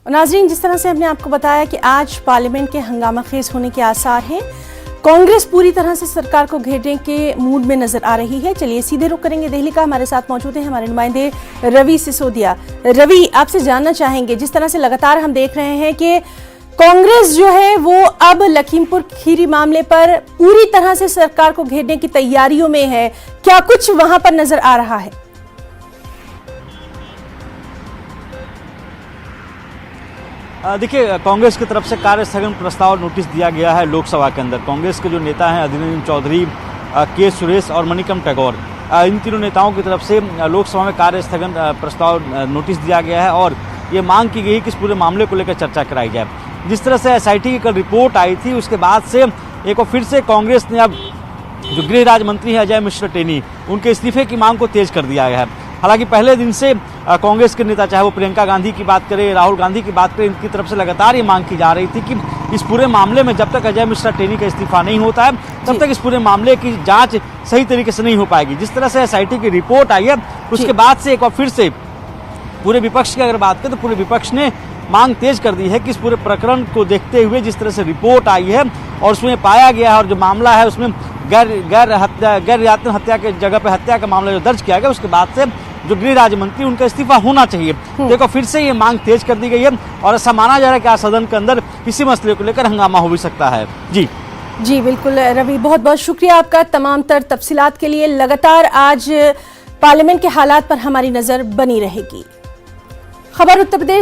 नाज़रीन, जिस तरह से हमने आपको बताया कि आज पार्लियामेंट के हंगामा खेज होने के आसार हैं। कांग्रेस पूरी तरह से सरकार को घेरने के मूड में नजर आ रही है। चलिए सीधे रुख करेंगे दिल्ली का। हमारे साथ मौजूद हैं हमारे नुमाइंदे रवि सिसोदिया। रवि, आपसे जानना चाहेंगे, जिस तरह से लगातार हम देख रहे हैं कि कांग्रेस जो है वो अब लखीमपुर खीरी मामले पर पूरी तरह से सरकार को घेरने की तैयारियों में है, क्या कुछ वहां पर नजर आ रहा है? देखिए, कांग्रेस की तरफ से कार्य स्थगन प्रस्ताव नोटिस दिया गया है लोकसभा के अंदर। कांग्रेस के जो नेता हैं अधीर रंजन चौधरी, के सुरेश और मणिकम टैगोर, इन तीनों नेताओं की तरफ से लोकसभा में कार्य स्थगन प्रस्ताव नोटिस दिया गया है और ये मांग की गई कि इस पूरे मामले को लेकर चर्चा कराई जाए। जिस तरह से एसआईटी की कल रिपोर्ट आई थी, उसके बाद से एक बार फिर से कांग्रेस ने अब जो गृह राज्य मंत्री है अजय मिश्रा टेनी, उनके इस्तीफे की मांग को तेज कर दिया है। हालांकि पहले दिन से कांग्रेस के नेता, चाहे वो प्रियंका गांधी की बात करें, राहुल गांधी की बात करें, इनकी तरफ से लगातार ये मांग की जा रही थी कि इस पूरे मामले में जब तक अजय मिश्रा टेनी का इस्तीफा नहीं होता है तब तक इस पूरे मामले की जांच सही तरीके से नहीं हो पाएगी। जिस तरह से एसआईटी की रिपोर्ट आई है उसके बाद से एक बार फिर से पूरे विपक्ष की अगर बात करें तो पूरे विपक्ष ने मांग तेज कर दी है कि इस पूरे प्रकरण को देखते हुए जिस तरह से रिपोर्ट आई है और उसमें पाया गया है और जो मामला है उसमें गैर यातन हत्या के जगह पे हत्या का मामला जो दर्ज किया गया, उसके बाद से जो गृह राज्य मंत्री उनका इस्तीफा होना चाहिए। देखो, फिर से ये मांग तेज कर दी गई है और ऐसा माना जा रहा है कि आज सदन के अंदर इसी मसले को लेकर हंगामा हो भी सकता है। जी बिल्कुल रवि, बहुत बहुत शुक्रिया आपका तमाम तर तफसीलात के लिए। लगातार आज पार्लियामेंट के हालात पर हमारी नजर बनी रहेगी। खबर उत्तर प्रदेश